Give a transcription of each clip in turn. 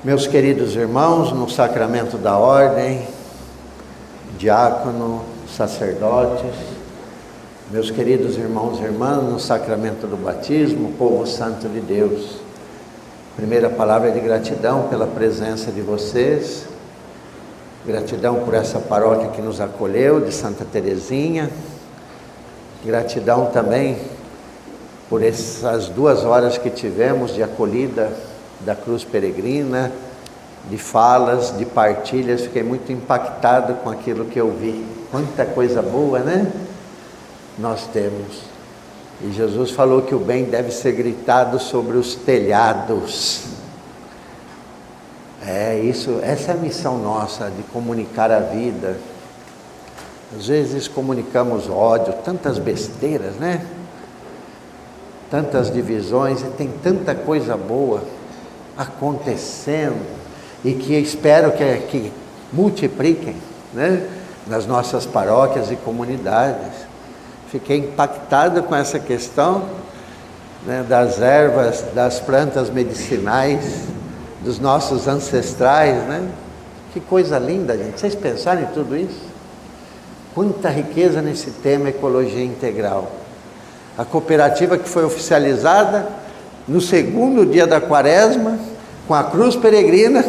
Meus queridos irmãos, no sacramento da ordem, diácono, sacerdotes, meus queridos irmãos e irmãs, no sacramento do batismo, povo santo de Deus, primeira palavra de gratidão pela presença de vocês, gratidão por essa paróquia que nos acolheu, de Santa Teresinha, gratidão também por essas 2 horas que tivemos de acolhida da cruz peregrina, de falas, de partilhas. Fiquei muito impactado com aquilo que eu vi. Quanta coisa boa, né? Nós temos. E Jesus falou que o bem deve ser gritado sobre os telhados. Essa é a missão nossa, de comunicar a vida. Às vezes comunicamos ódio, tantas besteiras, né? Tantas divisões, e tem tanta coisa boa acontecendo, e que espero que multipliquem, né, nas nossas paróquias e comunidades. Fiquei impactado com essa questão, né, das ervas, das plantas medicinais, dos nossos ancestrais, né? Que coisa linda, gente. Vocês pensaram em tudo isso? Quanta riqueza nesse tema ecologia integral. A cooperativa que foi oficializada no 2º dia da quaresma, com a cruz peregrina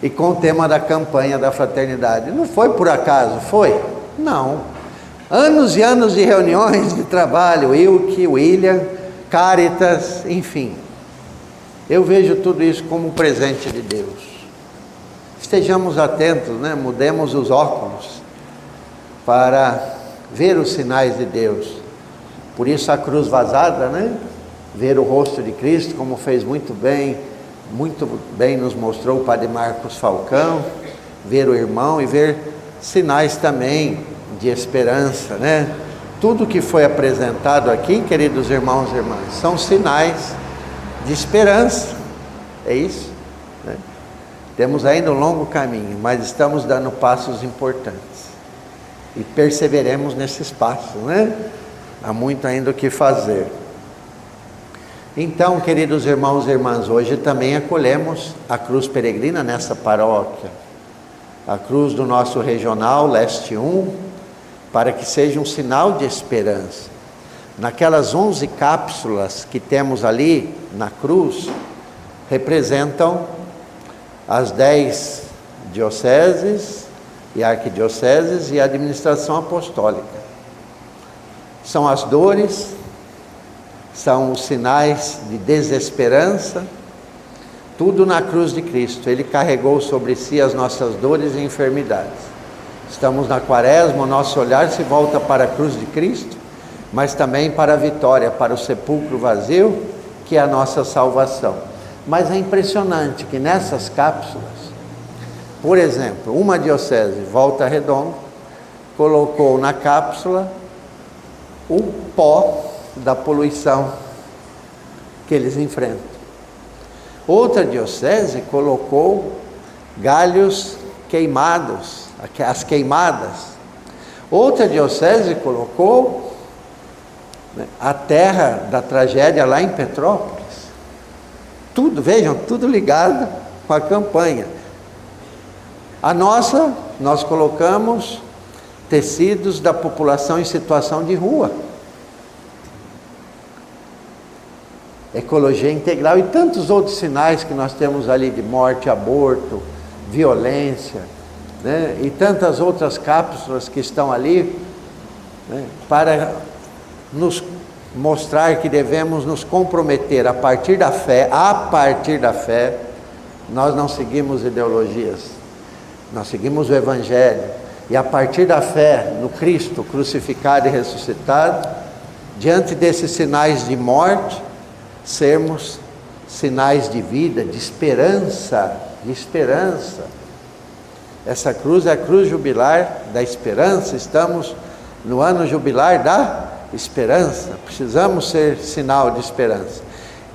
e com o tema da campanha da fraternidade. Não foi por acaso, foi? Não. Anos e anos de reuniões de trabalho, Wilke, William, Caritas, enfim. Eu vejo tudo isso como um presente de Deus. Estejamos atentos, né? Mudemos os óculos para ver os sinais de Deus. Por isso a cruz vazada, né? Ver o rosto de Cristo, como fez muito bem nos mostrou o Padre Marcos Falcão, ver o irmão e ver sinais também de esperança, né? Tudo que foi apresentado aqui, queridos irmãos e irmãs, são sinais de esperança, é isso, né? Temos ainda um longo caminho, mas estamos dando passos importantes e perseveremos nesses passos, né? Há muito ainda o que fazer. Então, queridos irmãos e irmãs, hoje também acolhemos a cruz peregrina nessa paróquia, a cruz do nosso regional Leste 1, para que seja um sinal de esperança. Naquelas 11 cápsulas que temos ali na cruz, representam as 10 dioceses e arquidioceses e a administração apostólica. São as dores, são os sinais de desesperança, tudo na cruz de Cristo. Ele carregou sobre si as nossas dores e enfermidades. Estamos na quaresma, o nosso olhar se volta para a cruz de Cristo, mas também para a vitória, para o sepulcro vazio, que é a nossa salvação. Mas é impressionante que nessas cápsulas, por exemplo, uma diocese, Volta Redonda, colocou na cápsula o pó da poluição que eles enfrentam. Outra diocese colocou galhos queimados, as queimadas. Outra diocese colocou, né, a terra da tragédia lá em Petrópolis. Tudo, vejam, tudo ligado com a campanha. A nossa, nós colocamos tecidos da população em situação de rua. Ecologia integral e tantos outros sinais que nós temos ali de morte, aborto, violência, né? E tantas outras cápsulas que estão ali, né? Para nos mostrar que devemos nos comprometer a partir da fé, nós não seguimos ideologias, nós seguimos o Evangelho, e a partir da fé no Cristo crucificado e ressuscitado, diante desses sinais de morte, sermos sinais de vida, de esperança, Essa cruz é a cruz jubilar da esperança. Estamos no ano jubilar da esperança. Precisamos ser sinal de esperança.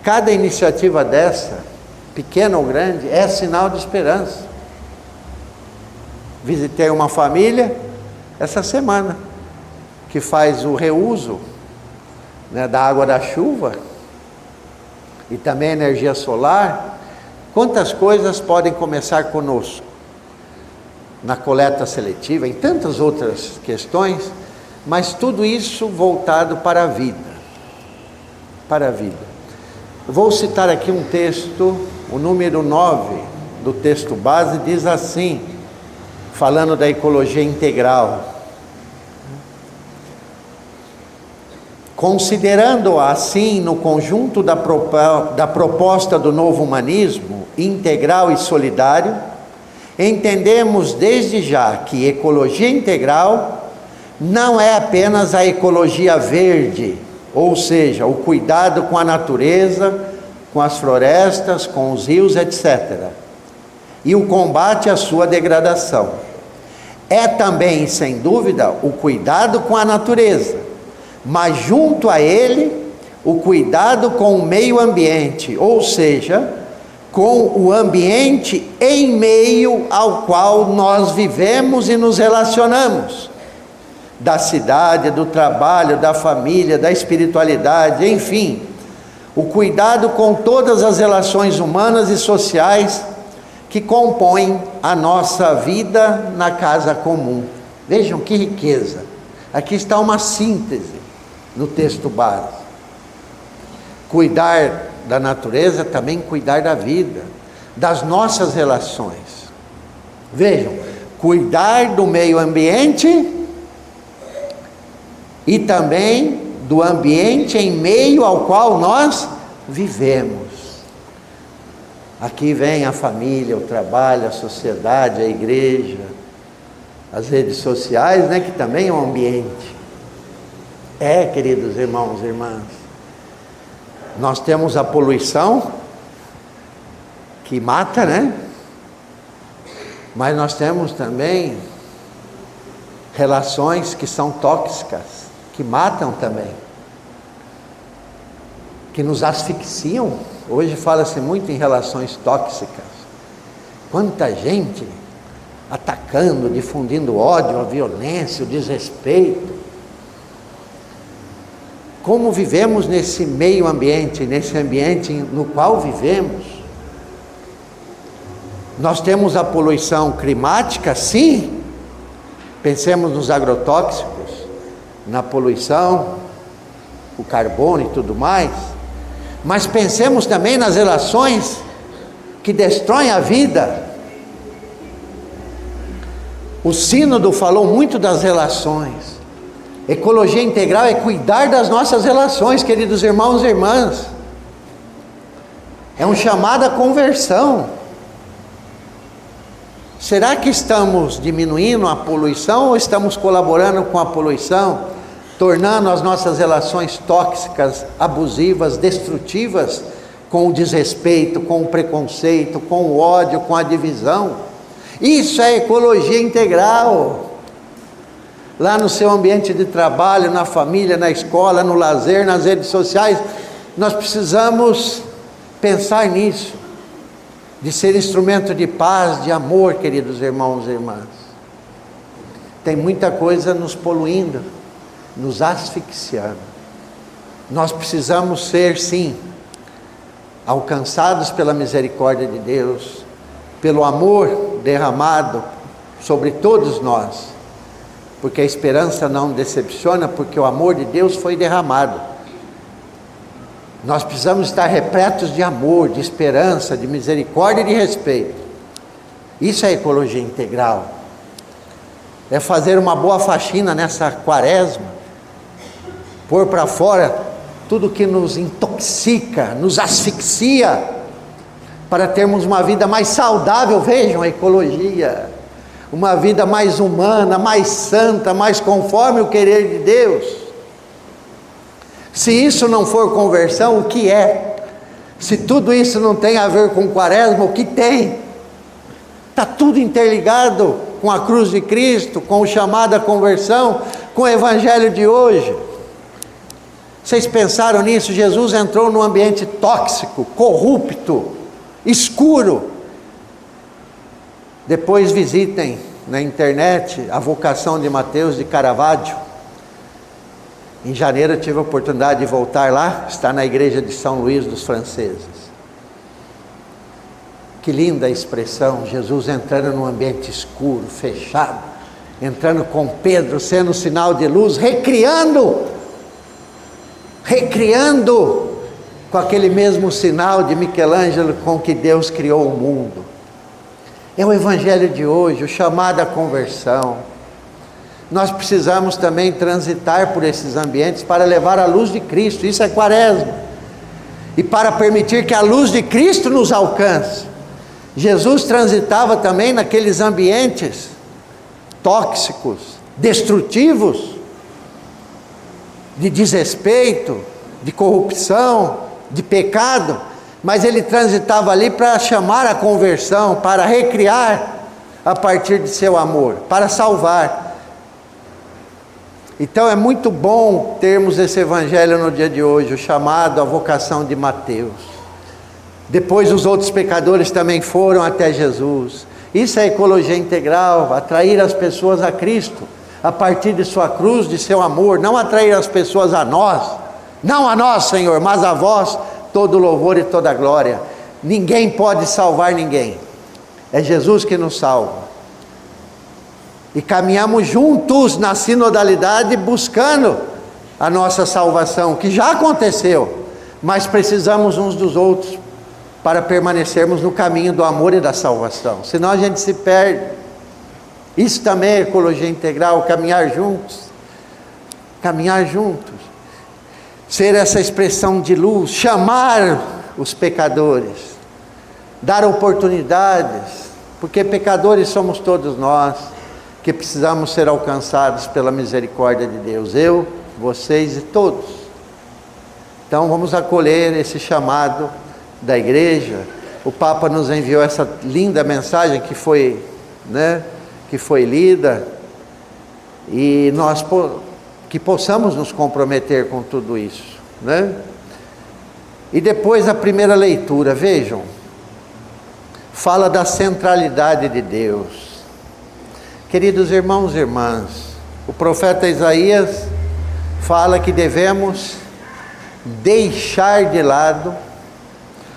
Cada iniciativa dessa, pequena ou grande, é sinal de esperança. Visitei uma família essa semana que faz o reuso, né, da água da chuva e também energia solar, Quantas coisas podem começar conosco? Na coleta seletiva, em tantas outras questões, mas tudo isso voltado para a vida. Para a vida. Vou citar aqui um texto, o número 9 do texto base, diz assim, falando da ecologia integral. Considerando-a assim no conjunto da proposta do novo humanismo, integral e solidário, entendemos desde já que ecologia integral não é apenas a ecologia verde, ou seja, o cuidado com a natureza, com as florestas, com os rios, etc., e o combate à sua degradação. É também, sem dúvida, o cuidado com a natureza, mas junto a ele, o cuidado com o meio ambiente, ou seja, com o ambiente em meio ao qual nós vivemos e nos relacionamos, da cidade, do trabalho, da família, da espiritualidade, enfim, o cuidado com todas as relações humanas e sociais que compõem a nossa vida na casa comum. Vejam que riqueza, aqui está uma síntese no texto base. Cuidar da natureza, também cuidar da vida, das nossas relações. Vejam, cuidar do meio ambiente e também do ambiente em meio ao qual nós vivemos. Aqui vem a família, o trabalho, a sociedade, a igreja, as redes sociais, né, que também é um ambiente. Queridos irmãos e irmãs, nós temos a poluição que mata, né? Mas nós temos também relações que são tóxicas, que matam também, que nos asfixiam. Hoje fala-se muito em relações tóxicas. Quanta gente atacando, difundindo ódio, a violência, o desrespeito. Como vivemos nesse meio ambiente, nesse ambiente no qual vivemos? Nós temos a poluição climática, sim. Pensemos nos agrotóxicos, na poluição, o carbono e tudo mais. Mas pensemos também nas relações que destroem a vida. O Sínodo falou muito das relações. Ecologia integral é cuidar das nossas relações, queridos irmãos e irmãs. É um chamado à conversão. Será que estamos diminuindo a poluição ou estamos colaborando com a poluição, tornando as nossas relações tóxicas, abusivas, destrutivas, com o desrespeito, com o preconceito, com o ódio, com a divisão? Isso é ecologia integral. Lá no seu ambiente de trabalho, na família, na escola, no lazer, nas redes sociais, nós precisamos pensar nisso, de ser instrumento de paz, de amor, queridos irmãos e irmãs. Tem muita coisa nos poluindo, nos asfixiando. Nós precisamos ser, sim, alcançados pela misericórdia de Deus, pelo amor derramado sobre todos nós, porque a esperança não decepciona, porque o amor de Deus foi derramado. Nós precisamos estar repletos de amor, de esperança, de misericórdia e de respeito. Isso é ecologia integral. É fazer uma boa faxina nessa quaresma, pôr para fora tudo que nos intoxica, nos asfixia, para termos uma vida mais saudável. Vejam a ecologia, uma vida mais humana, mais santa, mais conforme o querer de Deus. Se isso não for conversão, o que é? Se tudo isso não tem a ver com quaresma, o que tem? Está tudo interligado com a cruz de Cristo, com o chamado à conversão, com o evangelho de hoje. Vocês pensaram nisso? Jesus entrou num ambiente tóxico, corrupto, escuro. Depois visitem na internet a vocação de Mateus de Caravaggio. Em janeiro eu tive a oportunidade de voltar lá, está na igreja de São Luís dos Franceses. Que linda expressão, Jesus entrando num ambiente escuro, fechado, entrando com Pedro, sendo sinal de luz, recriando com aquele mesmo sinal de Michelangelo com que Deus criou o mundo. É o evangelho de hoje, o chamado à conversão. Nós precisamos também transitar por esses ambientes para levar a luz de Cristo, isso é quaresma, e para permitir que a luz de Cristo nos alcance. Jesus transitava também naqueles ambientes tóxicos, destrutivos, de desrespeito, de corrupção, de pecado, mas ele transitava ali para chamar a conversão, para recriar a partir de seu amor, para salvar. Então é muito bom termos esse evangelho no dia de hoje, o chamado, a vocação de Mateus. Depois os outros pecadores também foram até Jesus. Isso é ecologia integral, atrair as pessoas a Cristo, a partir de sua cruz, de seu amor, não atrair as pessoas a nós, não a nós, Senhor, mas a vós, todo louvor e toda glória. Ninguém pode salvar ninguém, é Jesus que nos salva. E caminhamos juntos na sinodalidade, buscando a nossa salvação, que já aconteceu, mas precisamos uns dos outros, para permanecermos no caminho do amor e da salvação, senão a gente se perde. Isso também é ecologia integral, caminhar juntos, ser essa expressão de luz, chamar os pecadores, dar oportunidades, porque pecadores somos todos nós, que precisamos ser alcançados pela misericórdia de Deus, eu, vocês e todos. Então vamos acolher esse chamado da igreja. O Papa nos enviou essa linda mensagem que foi lida, e nós que possamos nos comprometer com tudo isso, né? E depois a primeira leitura, vejam, fala da centralidade de Deus. Queridos irmãos e irmãs, o profeta Isaías fala que devemos deixar de lado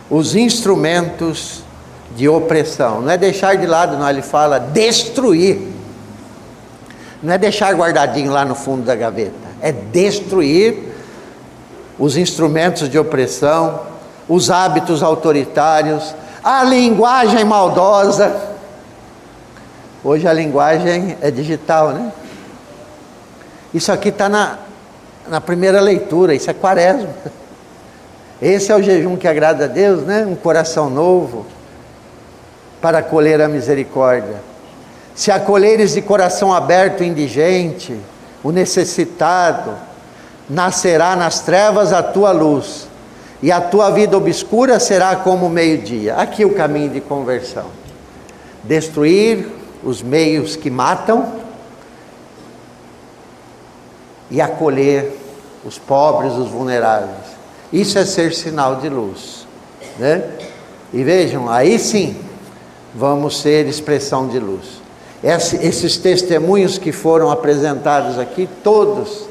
os instrumentos de opressão. Não é deixar de lado, não, ele fala destruir. Não é deixar guardadinho lá no fundo da gaveta, é destruir os instrumentos de opressão, os hábitos autoritários, a linguagem maldosa. Hoje a linguagem é digital, né? Isso aqui está na primeira leitura, isso é quaresma. Esse é o jejum que agrada a Deus, né? Um coração novo, para acolher a misericórdia. Se acolheres de coração aberto o indigente, o necessitado, nascerá nas trevas a tua luz, e a tua vida obscura será como o meio-dia. Aqui o caminho de conversão. Destruir os meios que matam e acolher os pobres, os vulneráveis. Isso é ser sinal de luz, né? E vejam, aí sim, vamos ser expressão de luz. Esses testemunhos que foram apresentados aqui, todos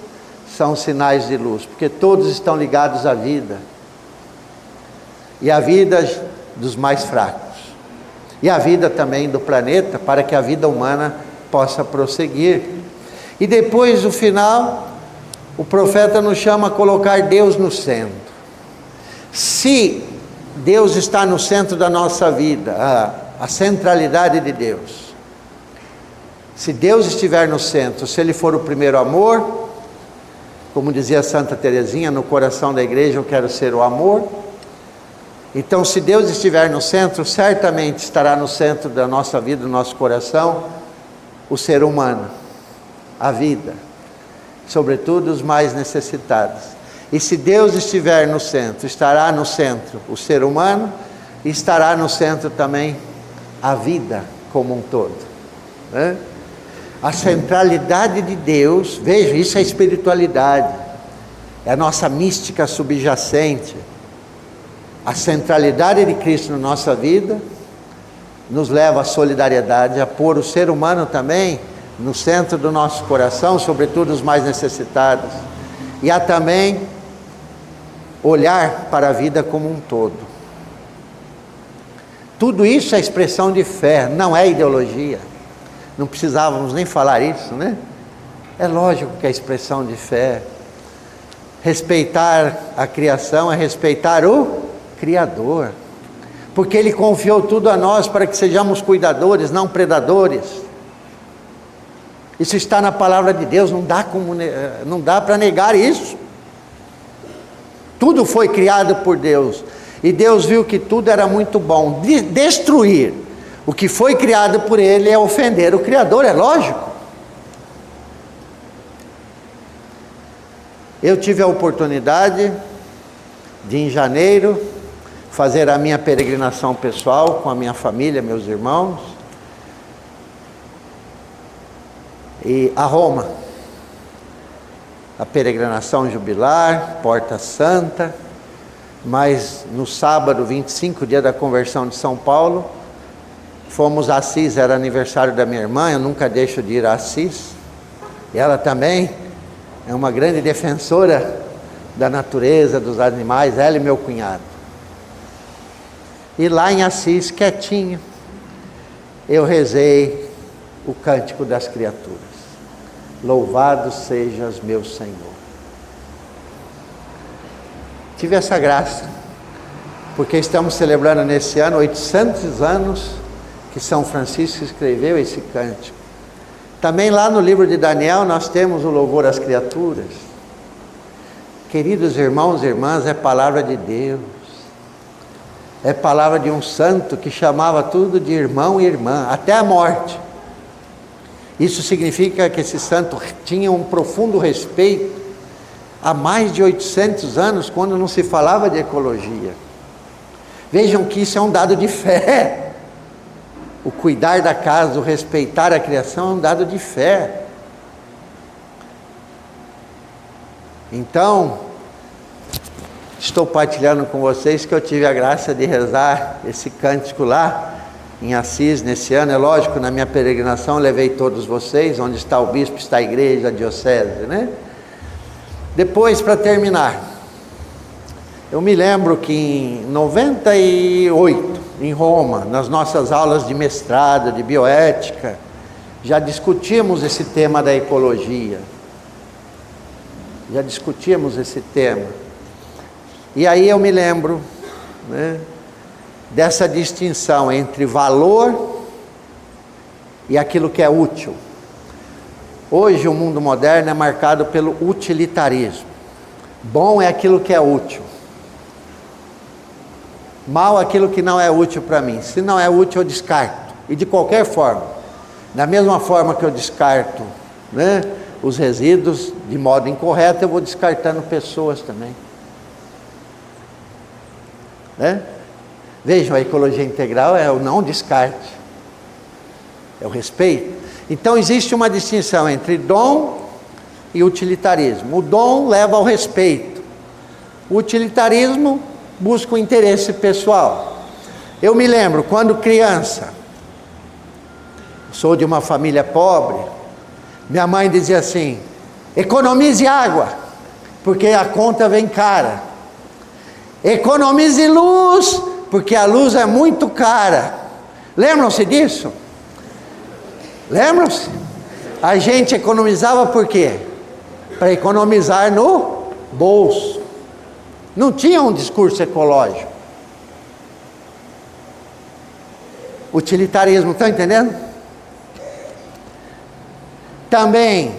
são sinais de luz, porque todos estão ligados à vida, e à vida dos mais fracos, e à vida também do planeta, para que a vida humana possa prosseguir. E depois, no final, o profeta nos chama a colocar Deus no centro. Se Deus está no centro da nossa vida, a centralidade de Deus, se Deus estiver no centro, se Ele for o primeiro amor, como dizia Santa Teresinha, no coração da igreja eu quero ser o amor. Então, se Deus estiver no centro, certamente estará no centro da nossa vida, do nosso coração, o ser humano, a vida, sobretudo os mais necessitados. E se Deus estiver no centro, estará no centro o ser humano, e estará no centro também a vida como um todo, né? A centralidade de Deus, veja, isso é espiritualidade, é a nossa mística subjacente. A centralidade de Cristo na nossa vida nos leva à solidariedade, a pôr o ser humano também no centro do nosso coração, sobretudo os mais necessitados, e a também olhar para a vida como um todo. Tudo isso é expressão de fé, não é ideologia. Não precisávamos nem falar isso, né? É lógico que é expressão de fé. Respeitar a criação é respeitar o Criador, porque Ele confiou tudo a nós para que sejamos cuidadores, não predadores. Isso está na palavra de Deus, não dá para negar isso. Tudo foi criado por Deus, e Deus viu que tudo era muito bom. Destruir o que foi criado por Ele é ofender o Criador, é lógico. Eu tive a oportunidade de, em janeiro, fazer a minha peregrinação pessoal com a minha família, meus irmãos, e a Roma, a peregrinação jubilar, Porta Santa. Mas no sábado 25, dia da conversão de São Paulo, fomos a Assis, era aniversário da minha irmã, eu nunca deixo de ir a Assis, e ela também é uma grande defensora da natureza, dos animais, ela e meu cunhado. E lá em Assis, quietinho, eu rezei o Cântico das Criaturas. Louvado sejas, meu Senhor. Tive essa graça, porque estamos celebrando nesse ano 800 anos que São Francisco escreveu esse cântico. Também lá no livro de Daniel nós temos o louvor às criaturas. Queridos irmãos e irmãs, é palavra de Deus. É palavra de um santo que chamava tudo de irmão e irmã, até a morte. Isso significa que esse santo tinha um profundo respeito há mais de 800 anos, quando não se falava de ecologia. Vejam que isso é um dado de fé. O cuidar da casa, o respeitar a criação é um dado de fé. Então, estou partilhando com vocês que eu tive a graça de rezar esse cântico lá em Assis nesse ano. É lógico, na minha peregrinação levei todos vocês, onde está o bispo, está a igreja, a diocese, né? Depois, para terminar, eu me lembro que em 98, em Roma, nas nossas aulas de mestrado, de bioética, já discutimos esse tema da ecologia. Já discutimos esse tema. E aí eu me lembro, né, dessa distinção entre valor e aquilo que é útil. Hoje o mundo moderno é marcado pelo utilitarismo. Bom é aquilo que é útil. Mal aquilo que não é útil para mim. Se não é útil, eu descarto. E de qualquer forma. Da mesma forma que eu descarto, né, os resíduos de modo incorreto, eu vou descartando pessoas também. Né? Vejam, a ecologia integral é o não descarte. É o respeito. Então existe uma distinção entre dom e utilitarismo. O dom leva ao respeito. O utilitarismo busca o interesse pessoal. Eu me lembro, quando criança, sou de uma família pobre, minha mãe dizia assim: economize água, porque a conta vem cara. Economize luz, porque a luz é muito cara. Lembram-se disso? Lembram-se? A gente economizava por quê? Para economizar no bolso. Não tinha um discurso ecológico. Utilitarismo, estão entendendo? Também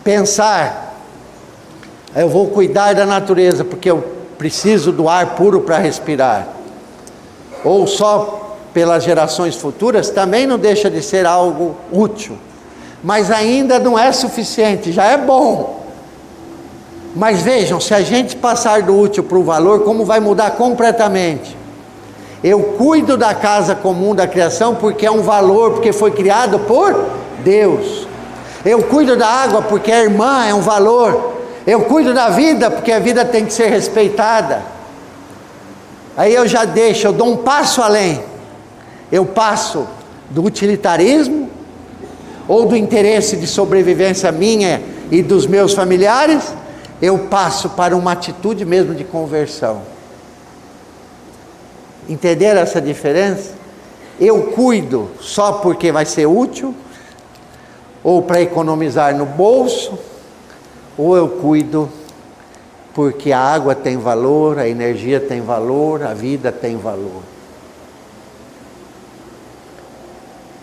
pensar, eu vou cuidar da natureza porque eu preciso do ar puro para respirar, ou só pelas gerações futuras, também não deixa de ser algo útil, mas ainda não é suficiente, já é bom. Mas vejam, se a gente passar do útil para o valor, como vai mudar completamente? Eu cuido da casa comum da criação porque é um valor, porque foi criado por Deus. Eu cuido da água porque a irmã é um valor. Eu cuido da vida porque a vida tem que ser respeitada. Aí eu já deixo, eu dou um passo além. Eu passo do utilitarismo ou do interesse de sobrevivência minha e dos meus familiares, eu passo para uma atitude mesmo de conversão. Entenderam essa diferença? Eu cuido só porque vai ser útil, ou para economizar no bolso, ou eu cuido porque a água tem valor, a energia tem valor, a vida tem valor.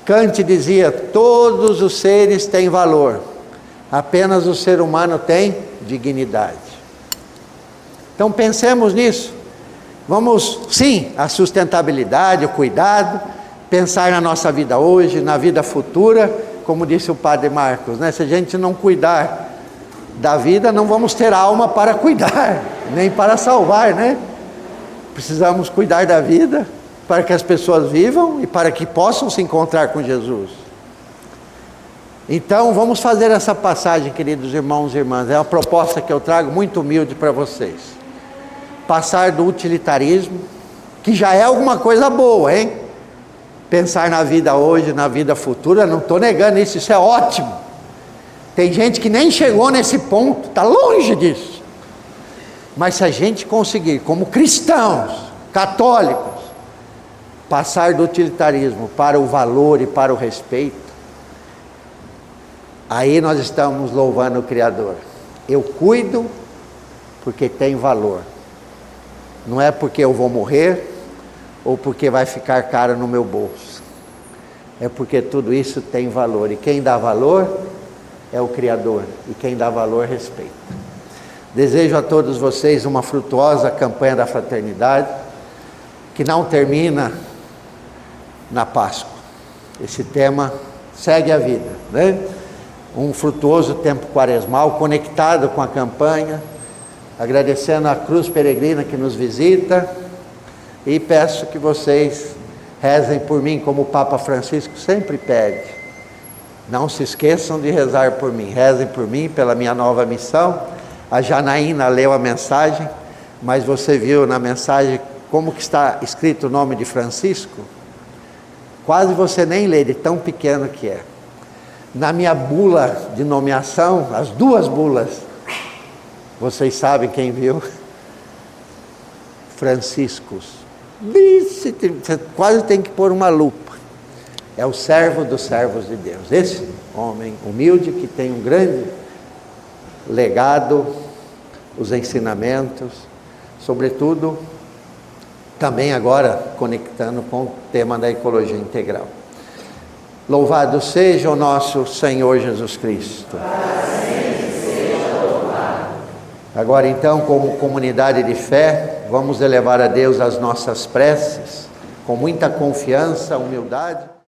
Kant dizia: todos os seres têm valor, apenas o ser humano tem dignidade. Então pensemos nisso. Vamos, sim, a sustentabilidade, o cuidado, pensar na nossa vida hoje, na vida futura, como disse o Padre Marcos, né? Se a gente não cuidar da vida, não vamos ter alma para cuidar, nem para salvar, né? Precisamos cuidar da vida para que as pessoas vivam e para que possam se encontrar com Jesus. Então vamos fazer essa passagem, queridos irmãos e irmãs. É uma proposta que eu trago muito humilde para vocês. Passar do utilitarismo, que já é alguma coisa boa, hein? Pensar na vida hoje, na vida futura, não estou negando isso, isso é ótimo. Tem gente que nem chegou nesse ponto, está longe disso. Mas se a gente conseguir, como cristãos, católicos, passar do utilitarismo para o valor e para o respeito, aí nós estamos louvando o Criador. Eu cuido porque tem valor. Não é porque eu vou morrer, ou porque vai ficar caro no meu bolso. É porque tudo isso tem valor. E quem dá valor é o Criador. E quem dá valor, respeita. Desejo a todos vocês uma frutuosa campanha da fraternidade, que não termina na Páscoa. Esse tema segue a vida, né? Um frutuoso tempo quaresmal, conectado com a campanha, agradecendo a cruz peregrina que nos visita, e peço que vocês rezem por mim, como o Papa Francisco sempre pede. Não se esqueçam de rezar por mim. Rezem por mim, pela minha nova missão. A Janaína leu a mensagem, mas você viu na mensagem como que está escrito o nome de Francisco? Quase você nem lê, de tão pequeno que é. Na minha bula de nomeação, as duas bulas, vocês sabem quem viu? Franciscos. Você quase tem que pôr uma lupa. É o servo dos servos de Deus. Esse homem humilde que tem um grande legado, os ensinamentos, sobretudo, também agora conectando com o tema da ecologia integral. Louvado seja o nosso Senhor Jesus Cristo. Agora então, como comunidade de fé, vamos elevar a Deus as nossas preces, com muita confiança, humildade.